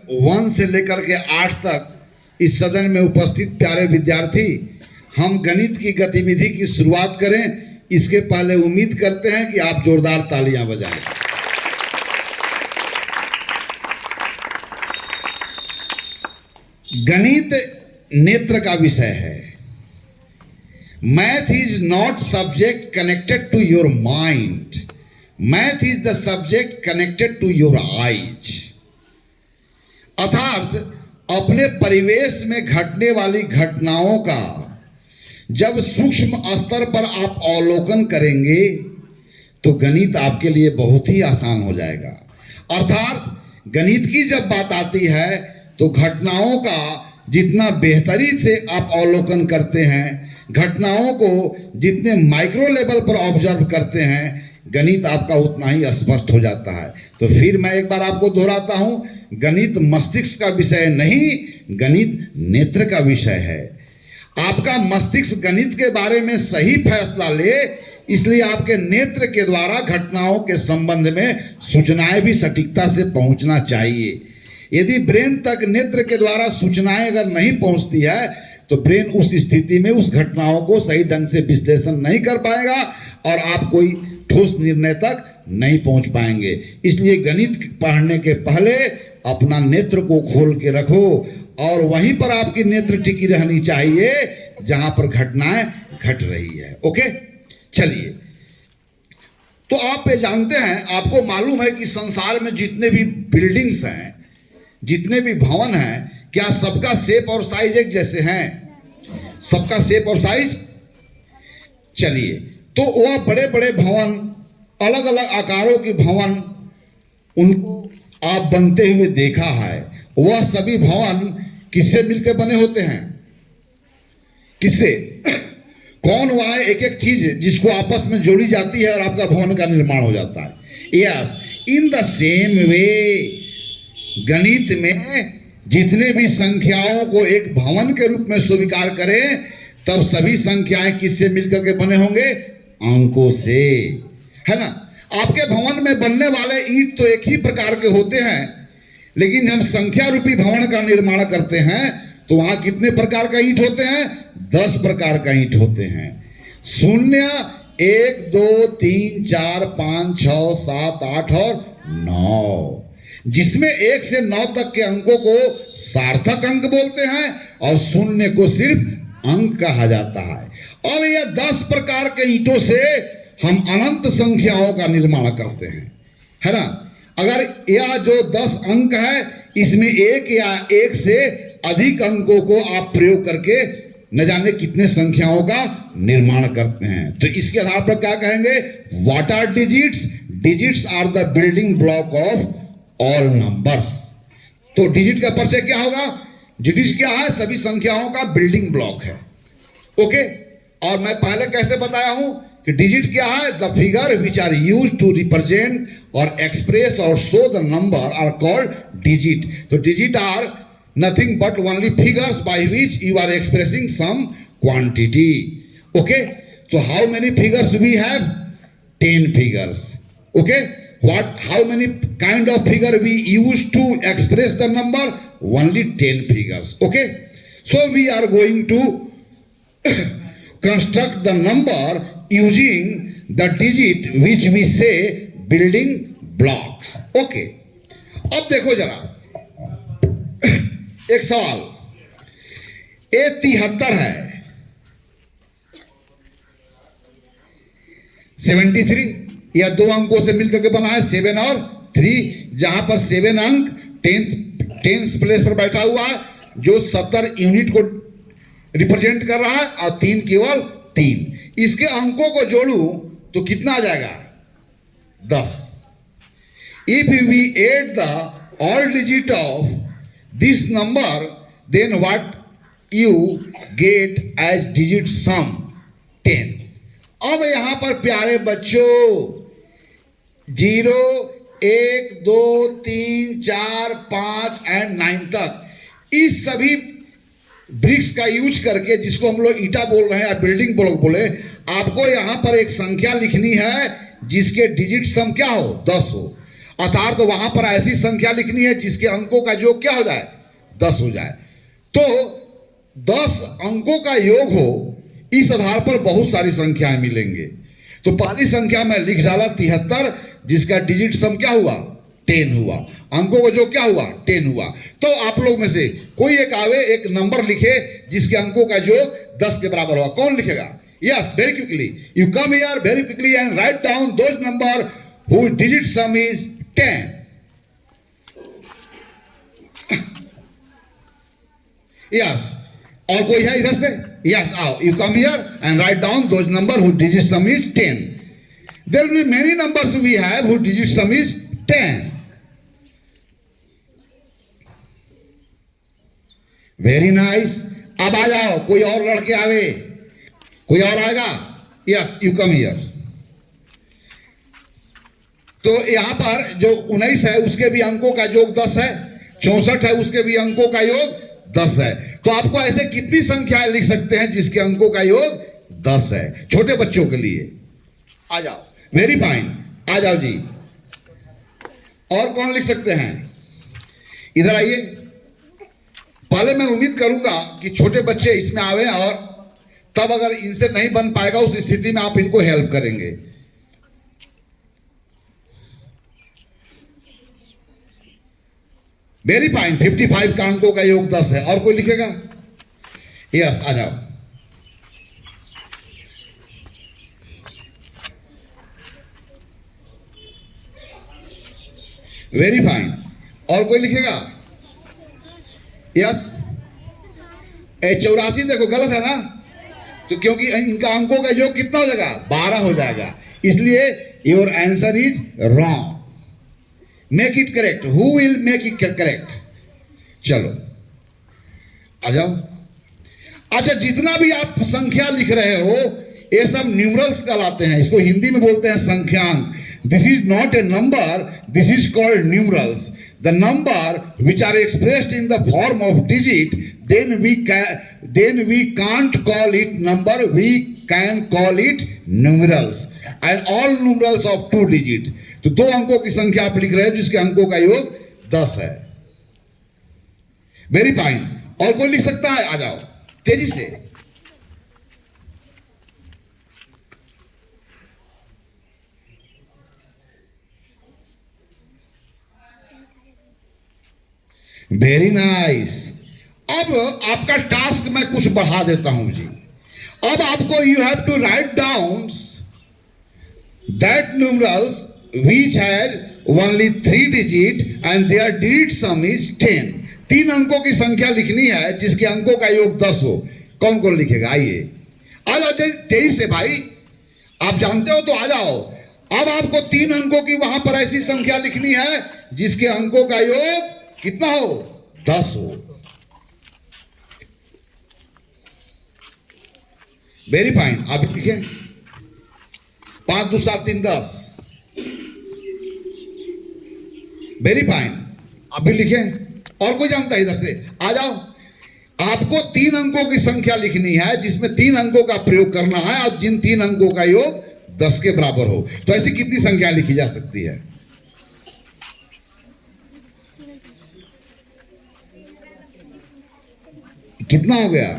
1 से लेकर के 8 तक इस सदन में उपस्थित प्यारे विद्यार्थी, हम गणित की गतिविधि की शुरुआत करें इसके पहले उम्मीद करते हैं कि आप जोरदार तालियां बजाएं। गणित नेत्र का विषय है। Math is not subject connected to your mind, math is the subject connected to your eyes. अर्थात अपने परिवेश में घटने वाली घटनाओं का जब सूक्ष्म स्तर पर आप अवलोकन करेंगे तो गणित आपके लिए बहुत ही आसान हो जाएगा। अर्थात गणित की जब बात आती है तो घटनाओं का जितना बेहतरी से आप अवलोकन करते हैं, घटनाओं को जितने माइक्रो लेवल पर ऑब्जर्व करते हैं, गणित आपका उतना ही स्पष्ट हो जाता है। तो फिर मैं एक बार आपको दोहराता हूं, गणित मस्तिष्क का विषय नहीं, गणित नेत्र का विषय है। आपका मस्तिष्क गणित के बारे में सही फैसला ले, इसलिए आपके नेत्र के द्वारा घटनाओं के संबंध में सूचनाएं भी सटीकता से पहुंचना चाहिए। यदि ब्रेन तक नेत्र के द्वारा सूचनाएं अगर नहीं पहुंचती है तो ब्रेन उस स्थिति में उस घटनाओं को सही ढंग से विश्लेषण नहीं कर पाएगा और आप कोई ठोस निर्णय तक नहीं पहुंच पाएंगे। इसलिए गणित पढ़ने के पहले अपना नेत्र को खोल के रखो और वहीं पर आपकी नेत्र टिकी रहनी चाहिए जहां पर घटनाएं घट रही है। ओके, चलिए। तो आप ये जानते हैं, आपको मालूम है कि संसार में जितने भी बिल्डिंग्स हैं, जितने भी भवन हैं, क्या सबका शेप और साइज एक जैसे हैं? सबका शेप और साइज? चलिए, तो वह बड़े बड़े भवन, अलग अलग आकारों के भवन, उनको आप बनते हुए देखा है। वह सभी भवन किससे मिलकर बने होते हैं? किससे? कौन वह है एक एक चीज जिसको आपस में जोड़ी जाती है और आपका भवन का निर्माण हो जाता है? Yes, in the same way गणित में जितने भी संख्याओं को एक भवन के रूप में स्वीकार करें, तब सभी संख्याएं किससे मिलकर के बने होंगे? अंकों से, है ना। आपके भवन में बनने वाले ईंट तो एक ही प्रकार के होते हैं, लेकिन हम संख्या रूपी भवन का निर्माण करते हैं तो वहां कितने प्रकार का ईंट होते हैं? 10 प्रकार का ईंट होते हैं। 0, 1, 2, 3, 4, 5, 6, 7, 8 और 9, जिसमें 1 से 9 तक के अंकों को सार्थक अंक बोलते हैं और 0 को सिर्फ अंक कहा जाता है। और यह 10 प्रकार के ईंटों से हम अनंत संख्याओं का निर्माण करते हैं, है ना। अगर यह जो 10 अंक है, इसमें एक या एक से अधिक अंकों को आप प्रयोग करके न जाने कितने संख्याओं का निर्माण करते हैं। तो इसके आधार पर क्या कहेंगे? What are digits? Digits are the building block of all numbers. तो डिजिट का परिचय क्या होगा? डिजिट क्या है? सभी संख्याओं का बिल्डिंग ब्लॉक है। ओके, और मैं पहले कैसे बताया हूं कि डिजिट क्या है? The figure which are used to represent और एक्सप्रेस और show the number are called digit. तो digit are nothing but only figures by which you are expressing some quantity. Okay, so how many figures we have? 10 figures. Okay, how many kind of figure we use to express the number? Only 10 figures. Okay, so we are going to construct the number using the digit which we say building blocks. Okay, अब देखो जरा एक सवाल, ए 73 है, 73 या 2 अंकों से मिलकर के बना है 7 और 3, जहां पर 7 अंक 10th प्लेस पर बैठा हुआ है जो 70 यूनिट को रिप्रेजेंट कर रहा है और 3 केवल 3। इसके अंकों को जोड़ूं तो कितना आ जाएगा? 10। If we add the all digit of this number, then what you get as digit sum? 10। अब यहां पर प्यारे बच्चों 0, 1, 2, 3, 4, 5 एंड 9 तक इस सभी ब्रिक्स का यूज करके, जिसको हम लोग ईटा बोल रहे हैं या बिल्डिंग ब्लॉक बोले, आपको यहां पर एक संख्या लिखनी है जिसके डिजिट सम क्या हो? 10 हो। अर्थात तो वहां पर ऐसी संख्या लिखनी है जिसके अंकों का योग क्या हो जाए, 10 हो जाए। तो 10 अंकों का योग हो, इस आधार पर बहुत सारी संख्याएं मिलेंगे। तो पहली संख्या में लिख डाला 73, जिसका डिजिट सम क्या हुआ, 10 हुआ। अंकों का जो क्या हुआ, 10 हुआ। तो आप लोग में से कोई एक आवे, एक नंबर लिखे जिसके अंकों का योग 10 के बराबर हुआ। कौन लिखेगा? Yes, very quickly you come here very quickly and write down those number whose digit sum is 10. Yes. और कोई है इधर से? Yes, आओ, you come here and write down those number whose digit sum is 10. There will be many numbers we have whose digit sum is 10. Very nice. अब आ जाओ, कोई और लड़के आवे, कोई और आएगा? Yes, you come here. तो यहां पर जो 19 है उसके भी अंकों का योग 10 है, 64 है उसके भी अंकों का योग 10 है। तो आपको ऐसे कितनी संख्याएं लिख सकते हैं जिसके अंकों का योग 10 है, छोटे बच्चों के लिए? आ जाओ, वेरी फाइन, आ जाओ जी। और कौन लिख सकते हैं? इधर आइए। पहले मैं उम्मीद करूंगा कि छोटे बच्चे इसमें आवे, और तब अगर इनसे नहीं बन पाएगा उस स्थिति में आप इनको हेल्प करेंगे। वेरी फाइन, 55 का अंकों का योग 10 है। और कोई लिखेगा? यस, आ जाओ। वेरी फाइन, और कोई लिखेगा? यस। 84 देखो गलत है ना, तो क्योंकि इनका अंकों का योग कितना हो जाएगा, 12 हो जाएगा, इसलिए your answer is wrong. Make it correct. Who will make it correct? चलो आ जाओ। अच्छा, जितना भी आप संख्या लिख रहे हो ये सब न्यूमरल्स कहलाते हैं, इसको हिंदी में बोलते हैं संख्यांक। This is not a number, this is called numerals. The number which are expressed in the form of digit, then we can't call it number, we can call it numerals, and all numerals of 2 digit। तो 2 अंकों की संख्या आप लिख रहे हैं जिसके अंकों का योग 10 है। वेरी फाइन, और कोई लिख सकता है? आ जाओ तेजी से। Very nice. अब आपका टास्क मैं कुछ बढ़ा देता हूं जी। अब आपको you have to write down that numerals which has only 3 digit and their digit sum is 10। 3 अंकों की संख्या लिखनी है जिसके अंकों का योग 10 हो। कौन कौन लिखेगा? आइए, आ जाओ तेईस से भाई, आप जानते हो तो आ जाओ। अब आपको 3 अंकों की वहां पर ऐसी संख्या लिखनी है जिसके अंकों का योग कितना हो, 10 हो। वेरी फाइन, आप लिखे 5 2 7 3 10। वेरी फाइन, आप भी लिखे। और कोई जानता है? इधर से आ जाओ। आपको 3 अंकों की संख्या लिखनी है जिसमें 3 अंकों का प्रयोग करना है और जिन 3 अंकों का योग 10 के बराबर हो। तो ऐसी कितनी संख्या लिखी जा सकती है? कितना हो गया?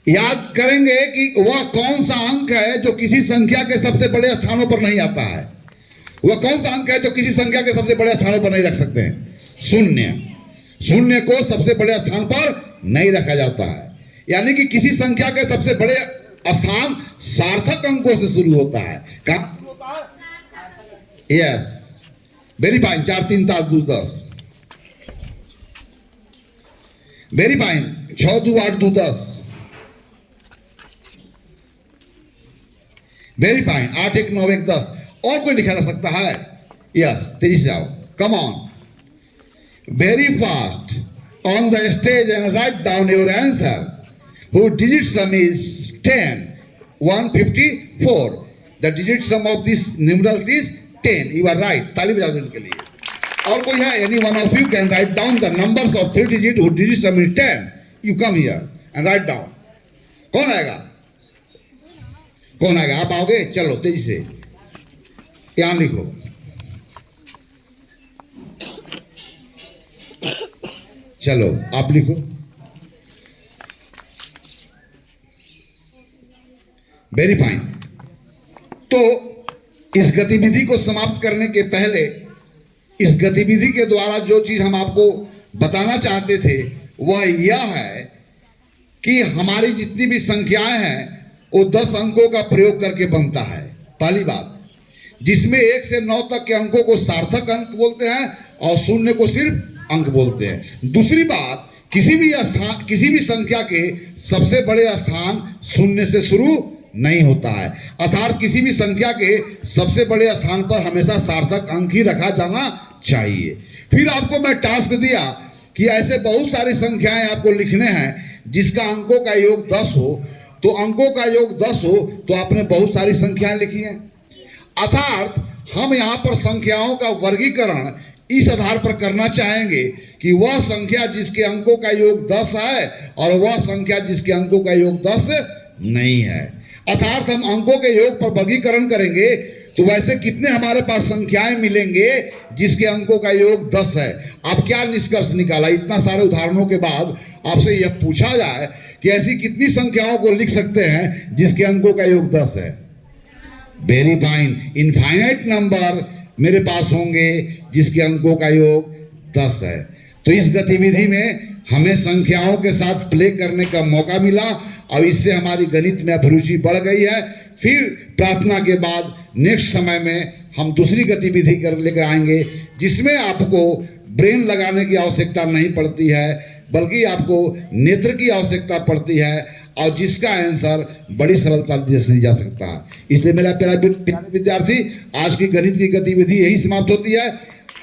याद करेंगे कि वह कौन सा अंक है जो किसी संख्या के सबसे बड़े स्थानों पर नहीं आता है। वह कौन सा अंक है जो किसी संख्या के सबसे बड़े स्थानों पर नहीं रख सकते हैं? शून्य। शून्य को सबसे बड़े स्थान पर नहीं रखा जाता है। यानी कि किसी संख्या के सबसे बड़े स्थान सार्थक अंकों से शुरू होता है। कहां शुरू होता है? Yes, very fine. 4 3 7 2 10। Very fine. 6 2 8 2 10। Very fine. 8 1 9 1 10। और कोई लिखा जा सकता है? यस, तेजी से आओ, come on, very fast on the stage and write down your answer whose digit sum is 10 154। The digit sum of this numerals is 10। You are right, ताली बजा दो इनके लिए। और कोई है? Any one of you can write down the numbers of 3 digit whose digit sum is 10। You come here and write down. कौन आएगा? कौन आएगा? आप आओगे? चलो तेजी से यहां लिखो। चलो आप लिखो। Very fine. तो इस गतिविधि को समाप्त करने के पहले, इस गतिविधि के द्वारा जो चीज हम आपको बताना चाहते थे वह यह है कि हमारी जितनी भी संख्याएं हैं वो 10 अंकों का प्रयोग करके बनता है। पहली बात, जिसमें 1 से 9 तक के अंकों को सार्थक अंक बोलते हैं और 0 को सिर्फ अंक बोलते हैं। दूसरी बात, किसी भी संख्या के सबसे बड़े स्थान 0 से शुरू नहीं होता है, अर्थात किसी भी संख्या के सबसे बड़े स्थान पर हमेशा सार्थक अंक ही रखा जाना चाहिए। फिर आपको मैं टास्क दिया कि ऐसे बहुत सारी संख्याएं आपको लिखने हैं जिसका अंकों का योग 10 हो, तो अंकों का योग 10 हो तो आपने बहुत सारी संख्याएं लिखी हैं। अर्थात हम यहाँ पर संख्याओं का वर्गीकरण इस आधार पर करना चाहेंगे कि वह संख्या जिसके अंकों का योग 10 है और वह संख्या जिसके अंकों का योग 10 नहीं है। अर्थात हम अंकों के योग पर वर्गीकरण करेंगे तो वैसे कितने हमारे पास संख्याएं मिलेंगे जिसके अंकों का योग 10 है। आप क्या निष्कर्ष निकाला? इतना सारे उदाहरणों के बाद आपसे यह पूछा जाए कि ऐसी कितनी संख्याओं को लिख सकते हैं जिसके अंकों का योग 10 है? Very fine. इनफाइनाइट नंबर मेरे पास होंगे जिसके अंकों का योग 10 है। तो इस गतिविधि में हमें संख्याओं के साथ प्ले करने का मौका मिला और इससे हमारी गणित में अभिरुचि बढ़ गई है। फिर प्रार्थना के बाद नेक्स्ट समय में हम दूसरी गतिविधि लेकर आएंगे जिसमें आपको ब्रेन लगाने की आवश्यकता नहीं पड़ती है, बल्कि आपको नेत्र की आवश्यकता पड़ती है और जिसका आंसर बड़ी सरलता से दी जा सकता है। इसलिए मेरा प्यारे विद्यार्थी, आज की गणित की गतिविधि यही समाप्त होती है।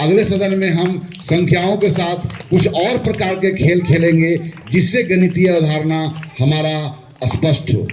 अगले सदन में हम संख्याओं के साथ कुछ और प्रकार के खेल खेलेंगे जिससे गणितीय अवधारणा हमारा स्पष्ट हो।